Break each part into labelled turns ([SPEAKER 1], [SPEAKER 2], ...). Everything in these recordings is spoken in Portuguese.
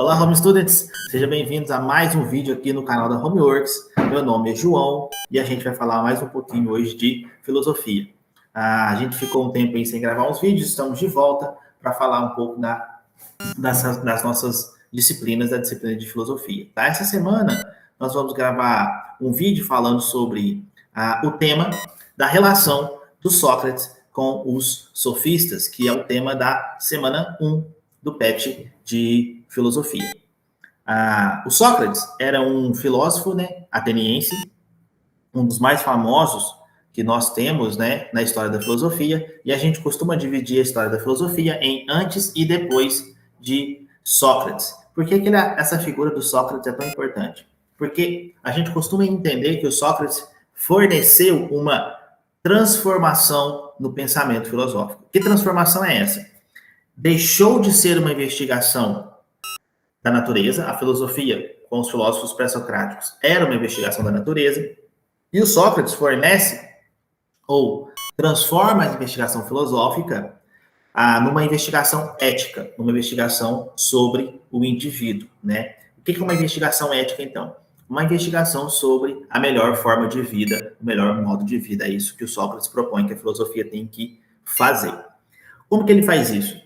[SPEAKER 1] Olá, Home Students! Sejam bem-vindos a mais um vídeo aqui no canal da Homeworks. Meu nome é João e a gente vai falar mais um pouquinho hoje de filosofia. A gente ficou um tempo aí sem gravar uns vídeos, estamos de volta para falar um pouco das nossas disciplinas, da disciplina de filosofia. Tá? Essa semana nós vamos gravar um vídeo falando sobre o tema da relação do Sócrates com os sofistas, que é o tema da semana 1 do PET de filosofia. O Sócrates era um filósofo, ateniense, um dos mais famosos que nós temos, na história da filosofia, e a gente costuma dividir a história da filosofia em antes e depois de Sócrates. Por que essa figura do Sócrates é tão importante? Porque a gente costuma entender que o Sócrates forneceu uma transformação no pensamento filosófico. Que transformação é essa? Deixou de ser uma investigação da natureza, a filosofia com os filósofos pré-socráticos era uma investigação da natureza, e o Sócrates fornece ou transforma a investigação filosófica numa investigação ética, numa investigação sobre o indivíduo, O que é uma investigação ética, então? Uma investigação sobre a melhor forma de vida, o melhor modo de vida. É isso que o Sócrates propõe que a filosofia tem que fazer. Como que ele faz isso?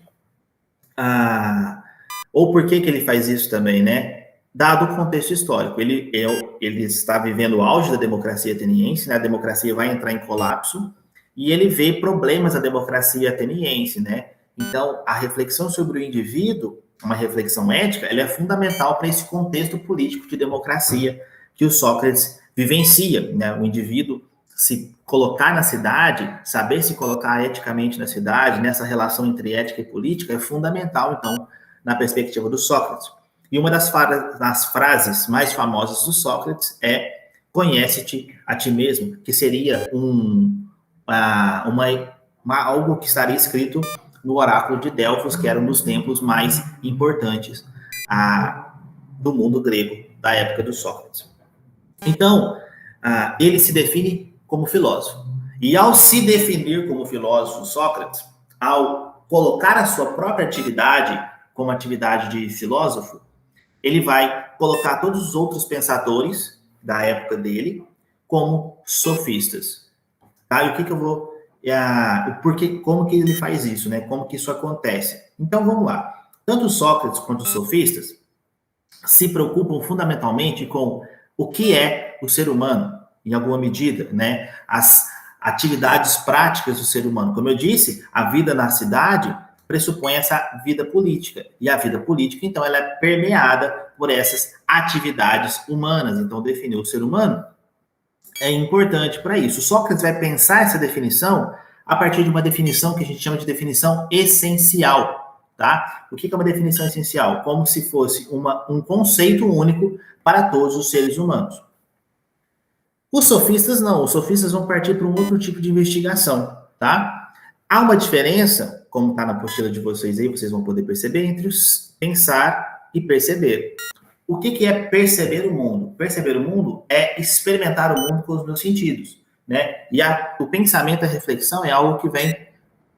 [SPEAKER 1] Ou por que ele faz isso também, Dado o contexto histórico, ele está vivendo o auge da democracia ateniense, A democracia vai entrar em colapso, e ele vê problemas da democracia ateniense, Então, a reflexão sobre o indivíduo, uma reflexão ética, ela é fundamental para esse contexto político de democracia que o Sócrates vivencia, O indivíduo se colocar na cidade, saber se colocar eticamente na cidade, nessa relação entre ética e política, é fundamental, então, na perspectiva do Sócrates. E uma das frases mais famosas do Sócrates é conhece-te a ti mesmo, que seria algo que estaria escrito no oráculo de Delfos, que era um dos templos mais importantes do mundo grego da época do Sócrates. Então, ele se define como filósofo. E ao se definir como filósofo, Sócrates, ao colocar a sua própria atividade como atividade de filósofo, ele vai colocar todos os outros pensadores da época dele como sofistas. Tá? E o que eu vou... como que ele faz isso, Como que isso acontece? Então, vamos lá. Tanto Sócrates quanto os sofistas se preocupam fundamentalmente com o que é o ser humano, em alguma medida, As atividades práticas do ser humano. Como eu disse, a vida na cidade pressupõe essa vida política. E a vida política, então, ela é permeada por essas atividades humanas. Então, definir o ser humano é importante para isso. Sócrates vai pensar essa definição a partir de uma definição que a gente chama de definição essencial, tá? O que é uma definição essencial? Como se fosse um conceito único para todos os seres humanos. Os sofistas não. Os sofistas vão partir para um outro tipo de investigação, tá? Há uma diferença, como está na apostila de vocês aí, vocês vão poder perceber, entre os pensar e perceber. O que é perceber o mundo? Perceber o mundo é experimentar o mundo com os meus sentidos, E o pensamento, a reflexão é algo que vem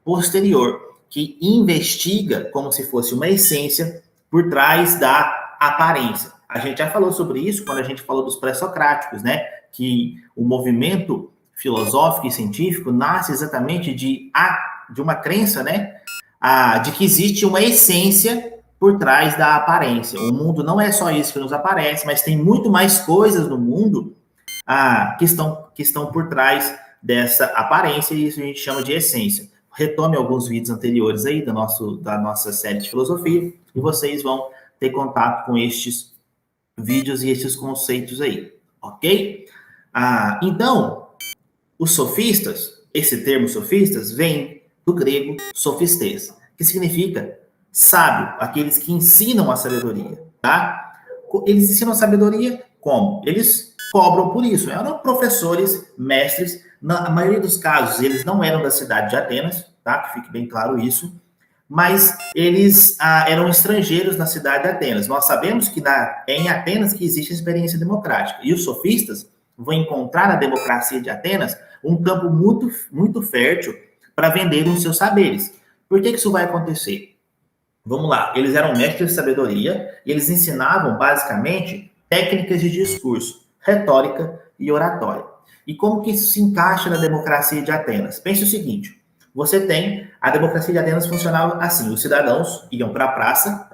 [SPEAKER 1] posterior, que investiga como se fosse uma essência por trás da aparência. A gente já falou sobre isso quando a gente falou dos pré-socráticos, Que o movimento filosófico e científico nasce exatamente de uma crença, de que existe uma essência por trás da aparência. O mundo não é só isso que nos aparece, mas tem muito mais coisas no mundo que estão por trás dessa aparência, e isso a gente chama de essência. Retome alguns vídeos anteriores aí da nossa série de filosofia, e vocês vão ter contato com estes vídeos e estes conceitos aí, ok? Então, os sofistas, esse termo sofistas, vem do grego sofistes, que significa sábio, aqueles que ensinam a sabedoria, tá? Eles ensinam a sabedoria como? Eles cobram por isso. Eram professores, mestres. Na maioria dos casos, eles não eram da cidade de Atenas, tá? Que fique bem claro isso. Mas eles eram estrangeiros na cidade de Atenas. Nós sabemos que é em Atenas que existe a experiência democrática. E os sofistas vão encontrar na democracia de Atenas um campo muito, muito fértil para venderem os seus saberes. Por que isso vai acontecer? Vamos lá, eles eram mestres de sabedoria e eles ensinavam, basicamente, técnicas de discurso, retórica e oratória. E como que isso se encaixa na democracia de Atenas? Pense o seguinte, você tem, a democracia de Atenas funcionava assim, os cidadãos iam para a praça,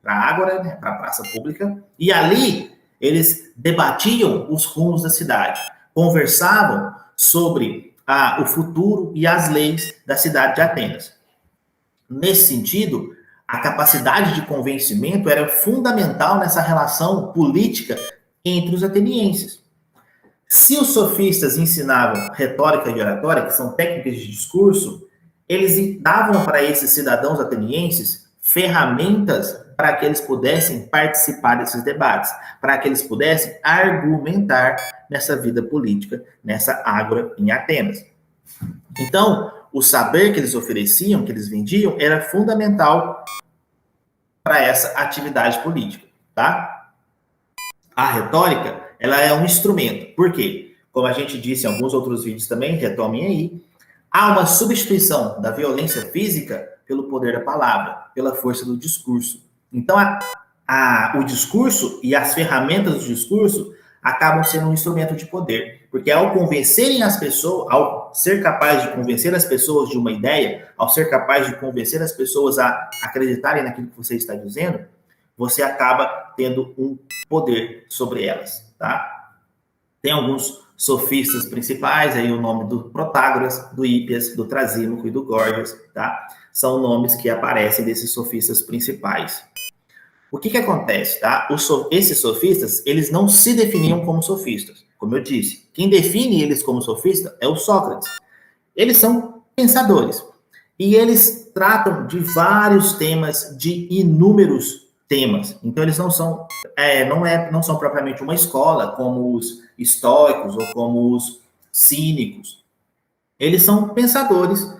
[SPEAKER 1] para a ágora, né, para a praça pública, e ali eles debatiam os rumos da cidade, conversavam sobre o futuro e as leis da cidade de Atenas. Nesse sentido, a capacidade de convencimento era fundamental nessa relação política entre os atenienses. Se os sofistas ensinavam retórica e oratória, que são técnicas de discurso, eles davam para esses cidadãos atenienses ferramentas para que eles pudessem participar desses debates, para que eles pudessem argumentar nessa vida política, nessa ágora em Atenas. Então, o saber que eles ofereciam, que eles vendiam, era fundamental para essa atividade política, tá? A retórica, ela é um instrumento. Por quê? Como a gente disse em alguns outros vídeos também, retomem aí, há uma substituição da violência física pelo poder da palavra, pela força do discurso. Então, o discurso e as ferramentas do discurso acabam sendo um instrumento de poder, porque ao convencerem as pessoas, ao ser capaz de convencer as pessoas de uma ideia, ao ser capaz de convencer as pessoas a acreditarem naquilo que você está dizendo, você acaba tendo um poder sobre elas, tá? Tem alguns sofistas principais, aí o nome do Protágoras, do Hípias, do Trasímaco e do Górgias, tá? São nomes que aparecem desses sofistas principais. O que acontece, tá? Esses sofistas, eles não se definiam como sofistas. Como eu disse, quem define eles como sofista é o Sócrates. Eles são pensadores. E eles tratam de vários temas, de inúmeros temas. Então, eles não são propriamente uma escola, como os estoicos ou como os cínicos. Eles são pensadores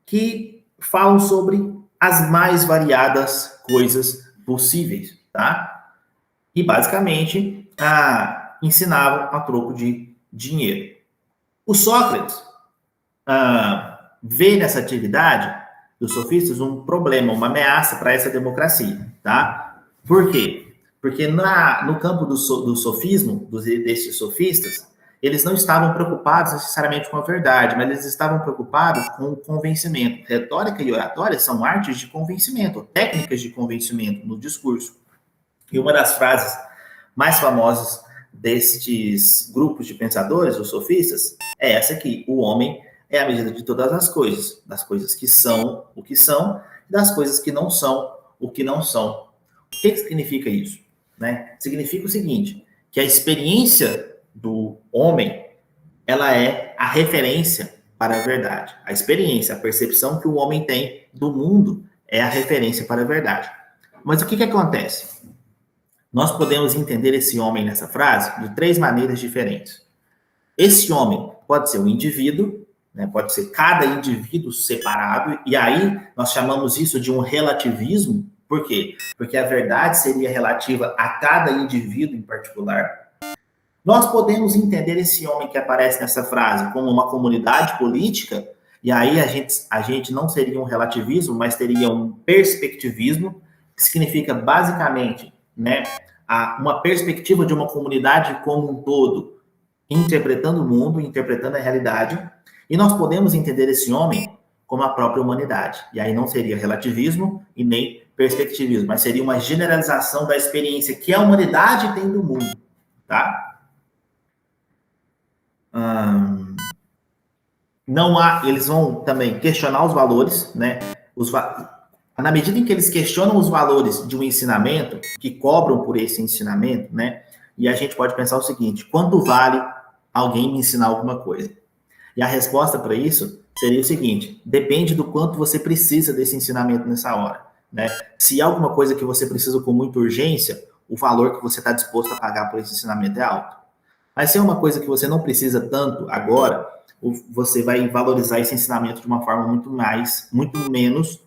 [SPEAKER 1] que falam sobre as mais variadas coisas possíveis, tá? E, basicamente, ensinavam a troco de dinheiro. O Sócrates vê nessa atividade dos sofistas um problema, uma ameaça para essa democracia, tá? Por quê? Porque no campo do sofismo, desses sofistas, eles não estavam preocupados necessariamente com a verdade, mas eles estavam preocupados com o convencimento. Retórica e oratória são artes de convencimento, técnicas de convencimento no discurso. E uma das frases mais famosas destes grupos de pensadores, os sofistas, é essa aqui: o homem é a medida de todas as coisas, das coisas que são o que são, e das coisas que não são o que não são. O que significa isso? Né? Significa o seguinte, que a experiência do homem, ela é a referência para a verdade. A experiência, a percepção que o homem tem do mundo é a referência para a verdade. Mas o que acontece? Nós podemos entender esse homem nessa frase de 3 maneiras diferentes. Esse homem pode ser um indivíduo, né? Pode ser cada indivíduo separado, e aí nós chamamos isso de um relativismo. Por quê? Porque a verdade seria relativa a cada indivíduo em particular. Nós podemos entender esse homem que aparece nessa frase como uma comunidade política, e aí a gente não seria um relativismo, mas teria um perspectivismo, que significa basicamente, né, uma perspectiva de uma comunidade como um todo, interpretando o mundo, interpretando a realidade, e nós podemos entender esse homem como a própria humanidade. E aí não seria relativismo e nem perspectivismo, mas seria uma generalização da experiência que a humanidade tem do mundo, tá? Eles vão também questionar os valores, né? Na medida em que eles questionam os valores de um ensinamento, que cobram por esse ensinamento, né? E a gente pode pensar o seguinte: quanto vale alguém me ensinar alguma coisa? E a resposta para isso seria o seguinte: depende do quanto você precisa desse ensinamento nessa hora, né? Se é alguma coisa que você precisa com muita urgência, o valor que você está disposto a pagar por esse ensinamento é alto. Mas se é uma coisa que você não precisa tanto agora, você vai valorizar esse ensinamento de uma forma muito menos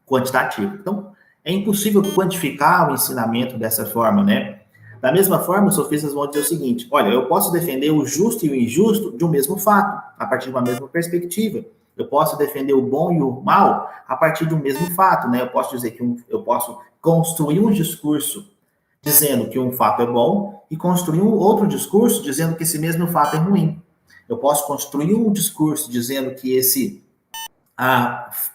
[SPEAKER 1] quantitativa. Então, é impossível quantificar o ensinamento dessa forma, né? Da mesma forma, os sofistas vão dizer o seguinte: olha, eu posso defender o justo e o injusto de um mesmo fato, a partir de uma mesma perspectiva. Eu posso defender o bom e o mal a partir do mesmo fato, né? Eu posso dizer que eu posso construir um discurso dizendo que um fato é bom e construir um outro discurso dizendo que esse mesmo fato é ruim. Eu posso construir um discurso dizendo que esse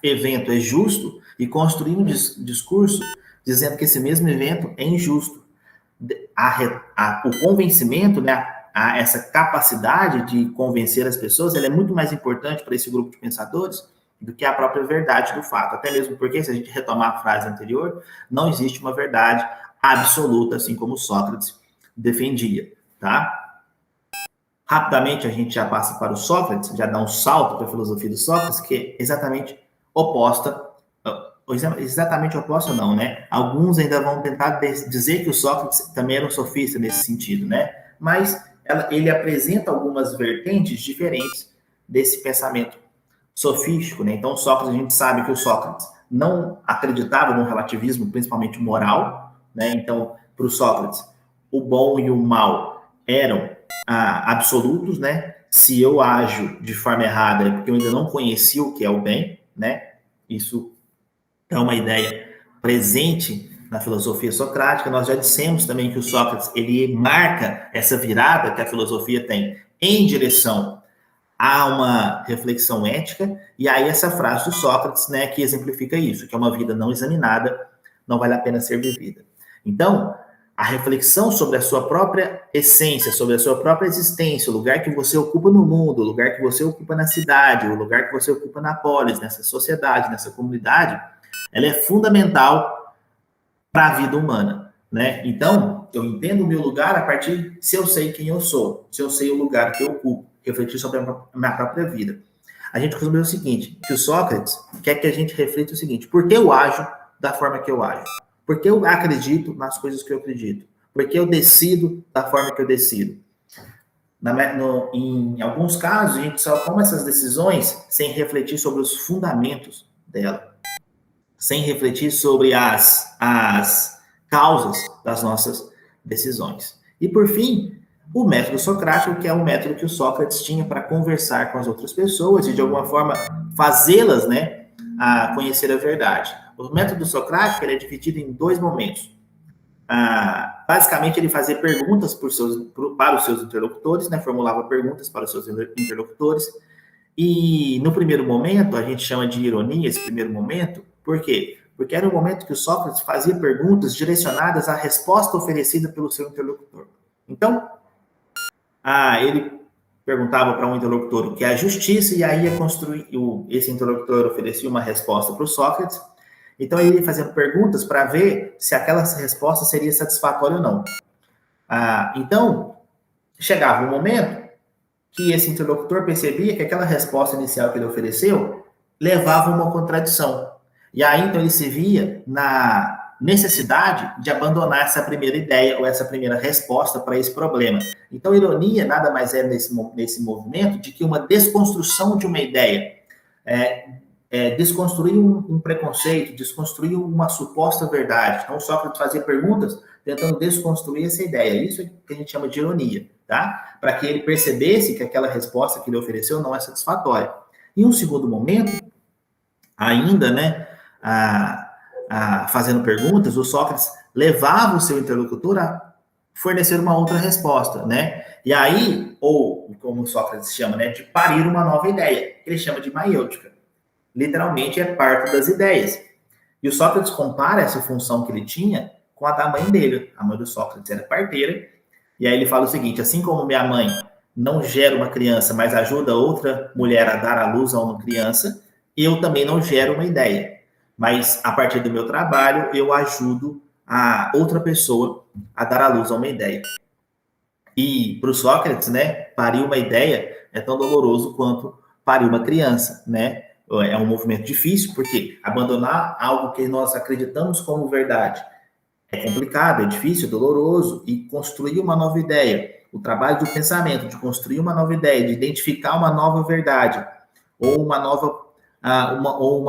[SPEAKER 1] evento é justo e construir um discurso dizendo que esse mesmo evento é injusto. O convencimento, né, essa capacidade de convencer as pessoas, ela é muito mais importante para esse grupo de pensadores do que a própria verdade do fato. Até mesmo porque, se a gente retomar a frase anterior, não existe uma verdade absoluta, assim como Sócrates defendia, tá? Rapidamente a gente já passa para o Sócrates, já dá um salto para a filosofia do Sócrates, que é exatamente oposta, não, né? Alguns ainda vão tentar dizer que o Sócrates também era um sofista nesse sentido, né? Mas ele apresenta algumas vertentes diferentes desse pensamento sofístico, né? Então, Sócrates, a gente sabe que o Sócrates não acreditava no relativismo, principalmente moral, né? Então, para o Sócrates, o bom e o mal eram absolutos, né? Se eu ajo de forma errada é porque eu ainda não conheci o que é o bem, né? Isso é uma ideia presente na filosofia socrática. Nós já dissemos também que o Sócrates, ele marca essa virada que a filosofia tem em direção a uma reflexão ética, e aí essa frase do Sócrates, né, que exemplifica isso, que é uma vida não examinada, não vale a pena ser vivida. Então, a reflexão sobre a sua própria essência, sobre a sua própria existência, o lugar que você ocupa no mundo, o lugar que você ocupa na cidade, o lugar que você ocupa na polis, nessa sociedade, nessa comunidade, ela é fundamental para a vida humana, né? Então, eu entendo o meu lugar a partir se eu sei quem eu sou, se eu sei o lugar que eu ocupo, refletir sobre a minha própria vida. A gente costuma dizer o seguinte, que o Sócrates quer que a gente reflita o seguinte: por que eu ajo da forma que eu ajo? Por que eu acredito nas coisas que eu acredito? Por que eu decido da forma que eu decido? Em alguns casos, a gente só toma essas decisões sem refletir sobre os fundamentos dela, sem refletir sobre as causas das nossas decisões. E, por fim, o método socrático, que é o método que o Sócrates tinha para conversar com as outras pessoas e, de alguma forma, fazê-las, né, a conhecer a verdade. O método socrático ele é dividido em dois momentos. Basicamente, ele fazia perguntas para os seus interlocutores, né, formulava perguntas para os seus interlocutores. E, no primeiro momento, a gente chama de ironia esse primeiro momento. Por quê? Porque era o momento que o Sócrates fazia perguntas direcionadas à resposta oferecida pelo seu interlocutor. Então, ele perguntava para um interlocutor o que é a justiça, e aí esse interlocutor oferecia uma resposta para o Sócrates. Então, ele ia fazendo perguntas para ver se aquela resposta seria satisfatória ou não. Então, chegava um momento que esse interlocutor percebia que aquela resposta inicial que ele ofereceu levava a uma contradição. E aí, então, ele se via na necessidade de abandonar essa primeira ideia ou essa primeira resposta para esse problema. Então, ironia nada mais é nesse movimento de que uma desconstrução de uma ideia, desconstruir um preconceito, desconstruir uma suposta verdade. Então, Sócrates fazia perguntas tentando desconstruir essa ideia. Isso é que a gente chama de ironia, tá? Para que ele percebesse que aquela resposta que ele ofereceu não é satisfatória. Em um segundo momento, ainda, né, fazendo perguntas, o Sócrates levava o seu interlocutor a fornecer uma outra resposta, né? E aí, ou como o Sócrates chama, né, de parir uma nova ideia, que ele chama de maiêutica. Literalmente é parto das ideias. E o Sócrates compara essa função que ele tinha com a da mãe dele. A mãe do Sócrates era parteira, e aí ele fala o seguinte: assim como minha mãe não gera uma criança, mas ajuda outra mulher a dar à luz a uma criança, eu também não gero uma ideia. Mas, a partir do meu trabalho, eu ajudo a outra pessoa a dar à luz a uma ideia. E, para o Sócrates, né, parir uma ideia é tão doloroso quanto parir uma criança, né? É um movimento difícil, porque abandonar algo que nós acreditamos como verdade é complicado, é difícil, é doloroso, e construir uma nova ideia, o trabalho do pensamento, de construir uma nova ideia, de identificar uma nova verdade, ou uma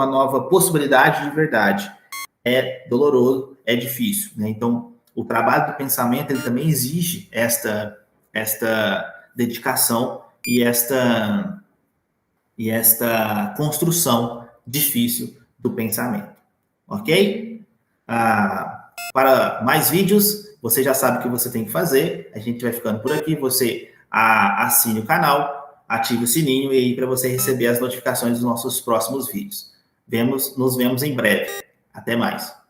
[SPEAKER 1] nova possibilidade de verdade, é doloroso, é difícil, né? Então, o trabalho do pensamento, ele também exige esta dedicação e esta e esta construção difícil do pensamento. Ok? Para mais vídeos, você já sabe o que você tem que fazer. A gente vai ficando por aqui. Você assine o canal, ative o sininho e aí para você receber as notificações dos nossos próximos vídeos. Nos vemos em breve. Até mais.